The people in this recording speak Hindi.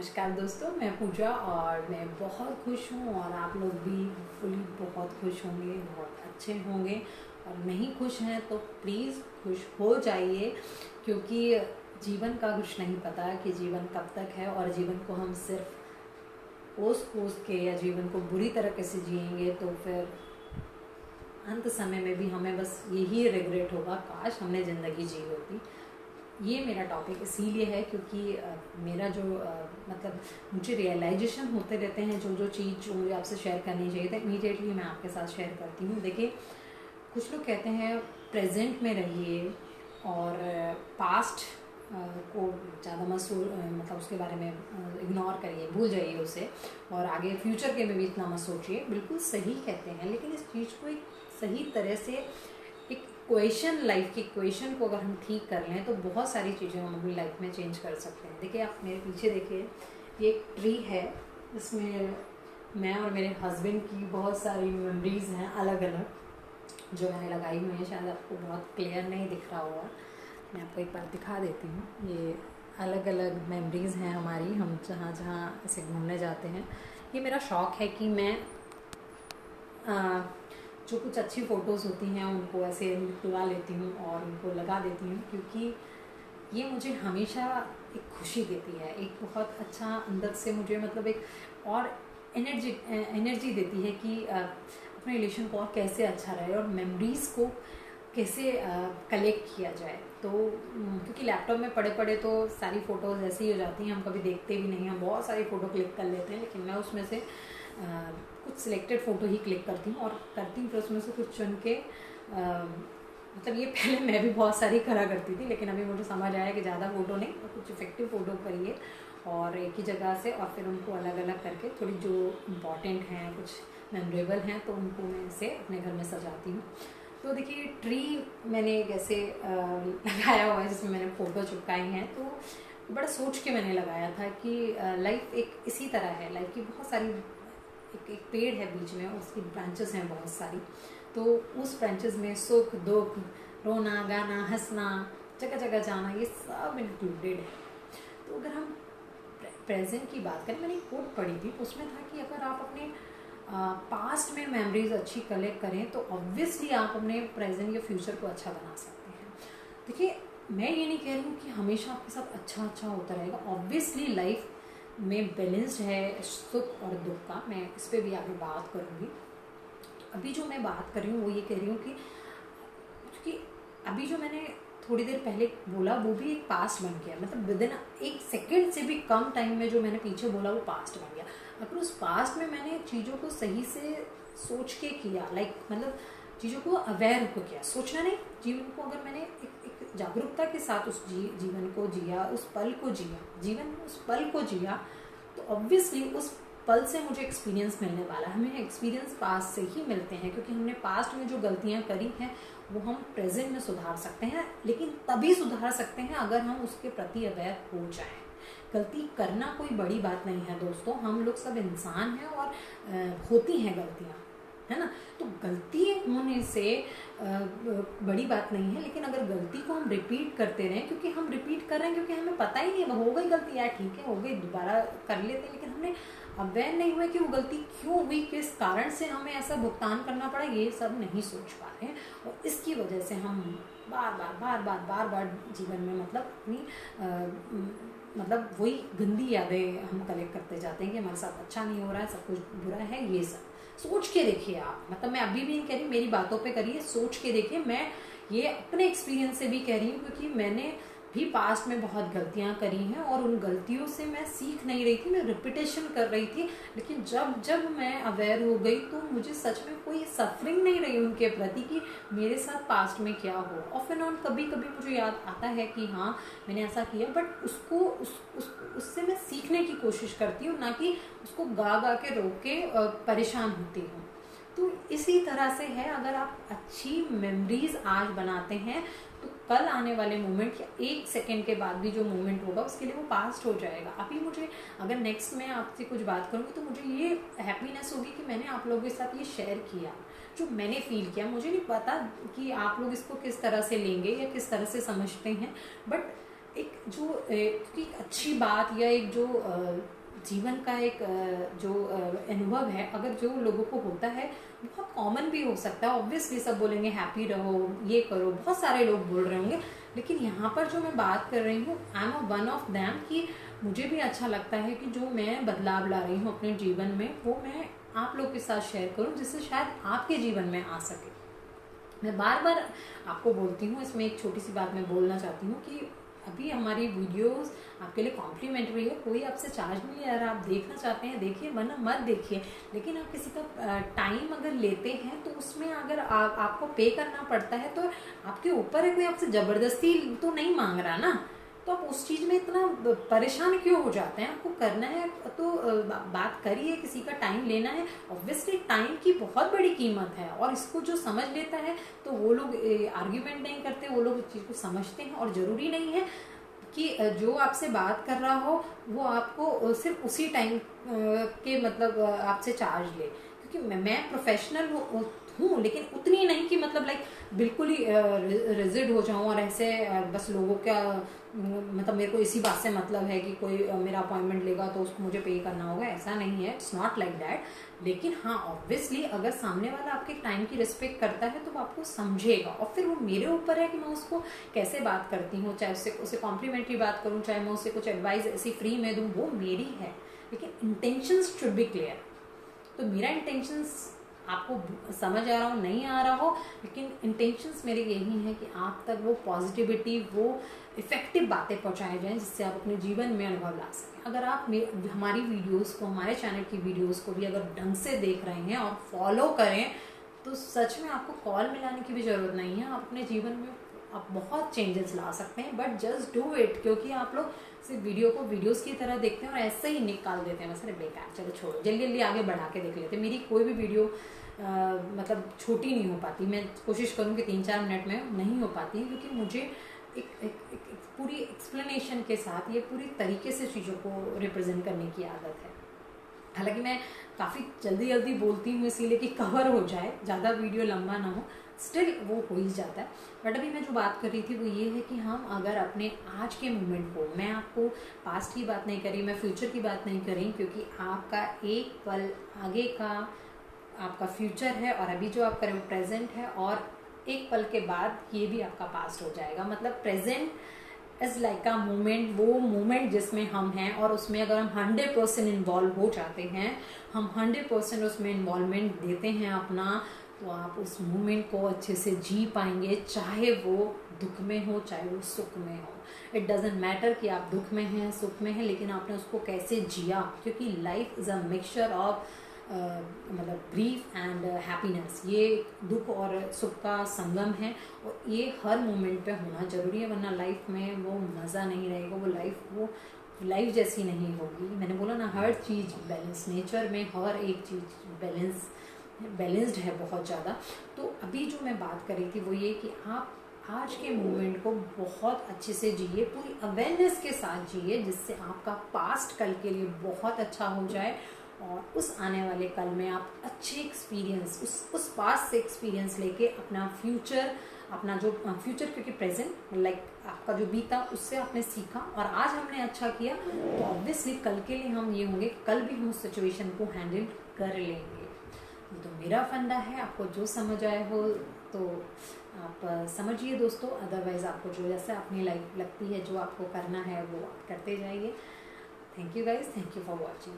नमस्कार दोस्तों, मैं पूजा और मैं बहुत खुश हूँ और आप लोग भी फुली बहुत खुश होंगे, बहुत अच्छे होंगे। और नहीं खुश हैं तो प्लीज़ खुश हो जाइए, क्योंकि जीवन का कुछ नहीं पता कि जीवन कब तक है। और जीवन को हम सिर्फ कोस कोस के या जीवन को बुरी तरीके से जिएंगे तो फिर अंत समय में भी हमें बस यही रिग्रेट होगा, काश हमने ज़िंदगी जी होती। ये मेरा टॉपिक इसीलिए है क्योंकि मेरा जो मतलब मुझे रियलाइजेशन होते रहते हैं, जो जो चीज़ जो मुझे आपसे शेयर करनी चाहिए था इमीडिएटली मैं आपके साथ शेयर करती हूँ। देखिए, कुछ लोग कहते हैं प्रेजेंट में रहिए और पास्ट को ज़्यादा मत मतलब उसके बारे में इग्नोर करिए, भूल जाइए उसे, और आगे फ्यूचर के में भी इतना मत सोचिए। बिल्कुल सही कहते हैं, लेकिन इस चीज़ को एक सही तरह से एक क्वेश्चन, लाइफ की क्वेश्चन को अगर हम ठीक कर लें तो बहुत सारी चीज़ें हम अपनी लाइफ में चेंज कर सकते हैं। देखिए, आप मेरे पीछे देखिए, ये एक ट्री है, इसमें मैं और मेरे हस्बैंड की बहुत सारी मेमोरीज हैं अलग अलग जो मैंने लगाई हुई हैं। शायद आपको बहुत क्लियर नहीं दिख रहा होगा, मैं आपको एक बार दिखा देती हूँ। ये अलग अलग मेमोरीज़ हैं हमारी, हम जहाँ जहाँ ऐसे घूमने जाते हैं। ये मेरा शौक़ है कि मैं जो कुछ अच्छी फ़ोटोज़ होती हैं उनको ऐसे निकलवा लेती हूँ और उनको लगा देती हूँ, क्योंकि ये मुझे हमेशा एक खुशी देती है, एक बहुत अच्छा अंदर से मुझे मतलब एक और एनर्जी देती है कि अपने रिलेशन को और कैसे अच्छा रहे और मेमोरीज़ को कैसे कलेक्ट किया जाए। तो क्योंकि लैपटॉप में पड़े पड़े तो सारी फ़ोटोज़ ऐसी ही हो जाती हैं, हम कभी देखते भी नहीं, हम बहुत सारी फ़ोटो क्लिक कर लेते हैं, लेकिन मैं उसमें से कुछ सिलेक्टेड फ़ोटो ही क्लिक करती हूँ और करती हूँ, फिर उसमें से कुछ चुन के मतलब ये पहले मैं भी बहुत सारी करा करती थी, लेकिन अभी मुझे समझ आया कि ज़्यादा फ़ोटो नहीं, कुछ इफेक्टिव फ़ोटो करिए और एक ही जगह से, और फिर उनको अलग अलग करके थोड़ी जो इम्पॉर्टेंट हैं, कुछ मेमोरेबल हैं, तो उनको मैं इसे अपने घर में सजाती हूँ। तो देखिए, ट्री मैंने कैसे लगाया हुआ है जिसमें मैंने फ़ोटो चिपकाई हैं, तो बड़ा सोच के मैंने लगाया था कि लाइफ एक इसी तरह है। लाइफ की बहुत सारी एक पेड़ है बीच में, उसकी ब्रांचेस हैं बहुत सारी, तो उस ब्रांचेस में सुख दुख, रोना गाना, हंसना, जगह जगह जाना, ये सब इंक्लूडेड है। तो अगर हम प्रेजेंट की बात करें, मैंने एक कोट पढ़ी थी, उसमें था कि अगर आप अपने पास्ट में मेमोरीज अच्छी कलेक्ट करें तो ऑब्वियसली आप अपने प्रेजेंट या फ्यूचर को अच्छा बना सकते हैं। देखिए, मैं ये नहीं कह रही हूँ कि हमेशा आपके साथ अच्छा होता रहेगा। ऑब्वियसली लाइफ में बैलेंस्ड है सुख और दुख का, मैं इस पर भी आगे बात करूँगी। अभी जो मैं बात कर रही हूँ वो ये कह रही हूँ कि अभी जो मैंने थोड़ी देर पहले बोला वो भी एक पास्ट बन गया, मतलब विदिन एक सेकंड से भी कम टाइम में जो मैंने पीछे बोला वो पास्ट बन गया। अगर उस पास्ट में मैंने चीज़ों को सही से सोच के किया, मतलब चीज़ों को अवेयर होकर किया, सोचना नहीं, जीवन को अगर मैंने एक जागरूकता के साथ उस जीवन को जिया, उस पल को जिया, जीवन में उस पल को जिया, तो ऑब्वियसली उस पल से मुझे एक्सपीरियंस मिलने वाला है। हमें एक्सपीरियंस पास्ट से ही मिलते हैं, क्योंकि हमने पास्ट में जो गलतियां करी हैं वो हम प्रेजेंट में सुधार सकते हैं, लेकिन तभी सुधार सकते हैं अगर हम उसके प्रति अवेयर हो जाएं। गलती करना कोई बड़ी बात नहीं है दोस्तों, हम लोग सब इंसान हैं और होती हैं गलतियाँ, है ना। तो गलती होने से बड़ी बात नहीं है, लेकिन अगर गलती को हम रिपीट करते रहें, क्योंकि हम रिपीट कर रहे हैं क्योंकि हमें पता ही नहीं, हो गई गलती यार, ठीक है हो गई, दोबारा कर लेते हैं, लेकिन हमने अवेयर नहीं हुआ कि वो गलती क्यों हुई, किस कारण से हमें ऐसा भुगतान करना पड़ा, ये सब नहीं सोच पा रहे हैं। और इसकी वजह से हम बार बार जीवन में मतलब अपनी मतलब वही गंदी यादें हम कलेक्ट करते जाते हैं कि हमारे साथ अच्छा नहीं हो रहा है, सब कुछ बुरा है। ये सब सोच के देखिए आप, मतलब मैं अभी भी नहीं कह रही, मेरी बातों पे करिए, सोच के देखिए। मैं ये अपने एक्सपीरियंस से भी कह रही हूँ, क्योंकि मैंने भी पास्ट में बहुत गलतियां करी हैं और उन गलतियों से मैं सीख नहीं रही थी, मैं रिपीटेशन कर रही थी। लेकिन जब मैं अवेयर हो गई तो मुझे सच में कोई सफरिंग नहीं रही उनके प्रति कि मेरे साथ पास्ट में क्या हो। ऑफ एंड ऑन कभी कभी मुझे याद आता है कि हाँ मैंने ऐसा किया, बट उससे मैं सीखने की कोशिश करती हूँ, ना कि उसको गा के रोक के परेशान होती हूँ। तो इसी तरह से है, अगर आप अच्छी मेमोरीज आज बनाते हैं तो कल आने वाले मोमेंट या एक सेकेंड के बाद भी जो मोमेंट होगा उसके लिए वो पास्ट हो जाएगा। अभी मुझे अगर नेक्स्ट में आपसे कुछ बात करूँगी तो मुझे ये हैप्पीनेस होगी कि मैंने आप लोगों के साथ ये शेयर किया जो मैंने फील किया। मुझे नहीं पता कि आप लोग इसको किस तरह से लेंगे या किस तरह से समझते हैं, बट एक जो क्योंकि एक अच्छी बात या एक जो जीवन का एक जो अनुभव है, अगर जो लोगों को होता है, बहुत कॉमन भी हो सकता है। ऑब्वियसली सब बोलेंगे हैप्पी रहो, ये करो, बहुत सारे लोग बोल रहे होंगे, लेकिन यहाँ पर जो मैं बात कर रही हूँ, I am a one of them, कि मुझे भी अच्छा लगता है कि जो मैं बदलाव ला रही हूँ अपने जीवन में, वो मैं आप लोग के साथ शेयर करूँ, जिससे शायद आपके जीवन में आ सके। मैं बार बार आपको बोलती हूँ, इसमें एक छोटी सी बात मैं बोलना चाहती हूँ कि अभी हमारी वीडियोस आपके लिए कॉम्प्लीमेंट्री है, कोई आपसे चार्ज नहीं ले रहा। आप देखना चाहते हैं देखिए, वरना मत देखिए। लेकिन आप किसी का टाइम अगर लेते हैं तो उसमें अगर आपको पे करना पड़ता है, तो आपके ऊपर है, कोई आपसे ज़बरदस्ती तो नहीं मांग रहा ना, तो आप उस चीज़ में इतना परेशान क्यों हो जाते हैं? आपको करना है तो बात करिए, किसी का टाइम लेना है। ऑब्वियसली टाइम की बहुत बड़ी कीमत है, और इसको जो समझ लेता है तो वो लोग आर्ग्यूमेंट नहीं करते, वो लोग इस चीज़ को समझते हैं। और ज़रूरी नहीं है कि जो आपसे बात कर रहा हो वो आपको सिर्फ उसी टाइम के मतलब आपसे चार्ज ले, क्योंकि मैं प्रोफेशनल हूँ, लेकिन उतनी नहीं कि मतलब लाइक बिल्कुल ही रिजिड हो जाऊँ और ऐसे बस लोगों का मतलब मेरे को इसी बात से मतलब है कि कोई मेरा अपॉइंटमेंट लेगा तो उसको मुझे पे करना होगा, ऐसा नहीं है। It's not like that. लेकिन हाँ, ऑब्वियसली अगर सामने वाला आपके टाइम की रिस्पेक्ट करता है तो वो आपको समझेगा, और फिर वो मेरे ऊपर है कि मैं उसको कैसे बात करती हूँ, चाहे उसे कॉम्प्लीमेंट्री बात करूँ, चाहे मैं उसे कुछ एडवाइस ऐसी फ्री में दूँ, वो मेरी है। लेकिन इंटेंशंस शुड बी क्लियर। तो मेरा इंटेंशंस आपको समझ आ रहा हो नहीं आ रहा हो, लेकिन इंटेंशंस मेरे यही है कि आप तक वो पॉजिटिविटी, वो इफेक्टिव बातें पहुंचाए जाएं, जिससे आप अपने जीवन में अनुभव ला सकें। अगर आप हमारी वीडियोस को, हमारे चैनल की वीडियोस को भी अगर ढंग से देख रहे हैं और फॉलो करें, तो सच में आपको कॉल मिलाने की भी ज़रूरत नहीं है। आप अपने जीवन में आप बहुत चेंजेस ला सकते हैं, बट जस्ट डू इट। क्योंकि आप लोग सिर्फ वीडियो को वीडियोस की तरह देखते हैं और ऐसे ही निकाल देते हैं, बस अरे बेकार, चलो छोड़ो, जल्दी जल्दी आगे बढ़ा के देख लेते हैं। मेरी कोई भी वीडियो मतलब छोटी नहीं हो पाती। मैं कोशिश करूँ कि 3-4 मिनट में नहीं हो पाती है, क्योंकि मुझे एक पूरी एक्सप्लेनेशन के साथ ये पूरी तरीके से चीज़ों को रिप्रेजेंट करने की आदत है। हालांकि मैं काफ़ी जल्दी जल्दी बोलती हूँ इसीलिए कि कवर हो जाए, ज़्यादा वीडियो लंबा ना हो, स्टिल वो हो ही जाता है। बट अभी मैं जो बात कर रही थी वो ये है कि हम अगर अपने आज के मोमेंट को, मैं आपको पास्ट की बात नहीं करी, मैं फ्यूचर की बात नहीं करी, क्योंकि आपका एक पल आगे का आपका फ्यूचर है, और अभी जो आप कर रहे हो प्रेजेंट है, और एक पल के बाद ये भी आपका पास्ट हो जाएगा। मतलब present is like a moment, वो मोमेंट जिसमें हम हैं, और उसमें अगर हम 100% इन्वॉल्व हो जाते हैं, हम 100% उसमें इन्वॉल्वमेंट देते हैं अपना, तो आप उस मोमेंट को अच्छे से जी पाएंगे, चाहे वो दुख में हो, चाहे वो सुख में हो। इट डजेंट मैटर कि आप दुख में हैं, सुख में हैं, लेकिन आपने उसको कैसे जिया। क्योंकि life is a mixture of मतलब ग्रीफ एंड हैप्पीनेस। ये दुख और सुख का संगम है, और ये हर मोमेंट पे होना जरूरी है, वरना लाइफ में वो मज़ा नहीं रहेगा, वो लाइफ जैसी नहीं होगी। मैंने बोला ना, हर चीज़ बैलेंस, नेचर में हर एक चीज़ बैलेंस्ड है बहुत ज़्यादा। तो अभी जो मैं बात कर रही थी वो ये कि आप आज के मोमेंट को बहुत अच्छे से जिए, पूरी अवेयरनेस के साथ जिए, जिससे आपका पास्ट कल के लिए बहुत अच्छा हो जाए, और उस आने वाले कल में आप अच्छे एक्सपीरियंस, उस पास्ट से एक्सपीरियंस लेके अपना फ्यूचर क्योंकि प्रेजेंट लाइक आपका जो बीता उससे आपने सीखा, और आज हमने अच्छा किया, तो ऑब्वियसली कल के लिए हम ये होंगे, कल भी हम उस सिचुएशन को हैंडल कर लेंगे। तो मेरा फंडा है, आपको जो समझ आए हो तो आप समझिए दोस्तों, अदरवाइज़ आपको जो जैसे अपनी लाइफ लगती है, जो आपको करना है वो आप करते जाइए। Thank you guys, thank you for watching.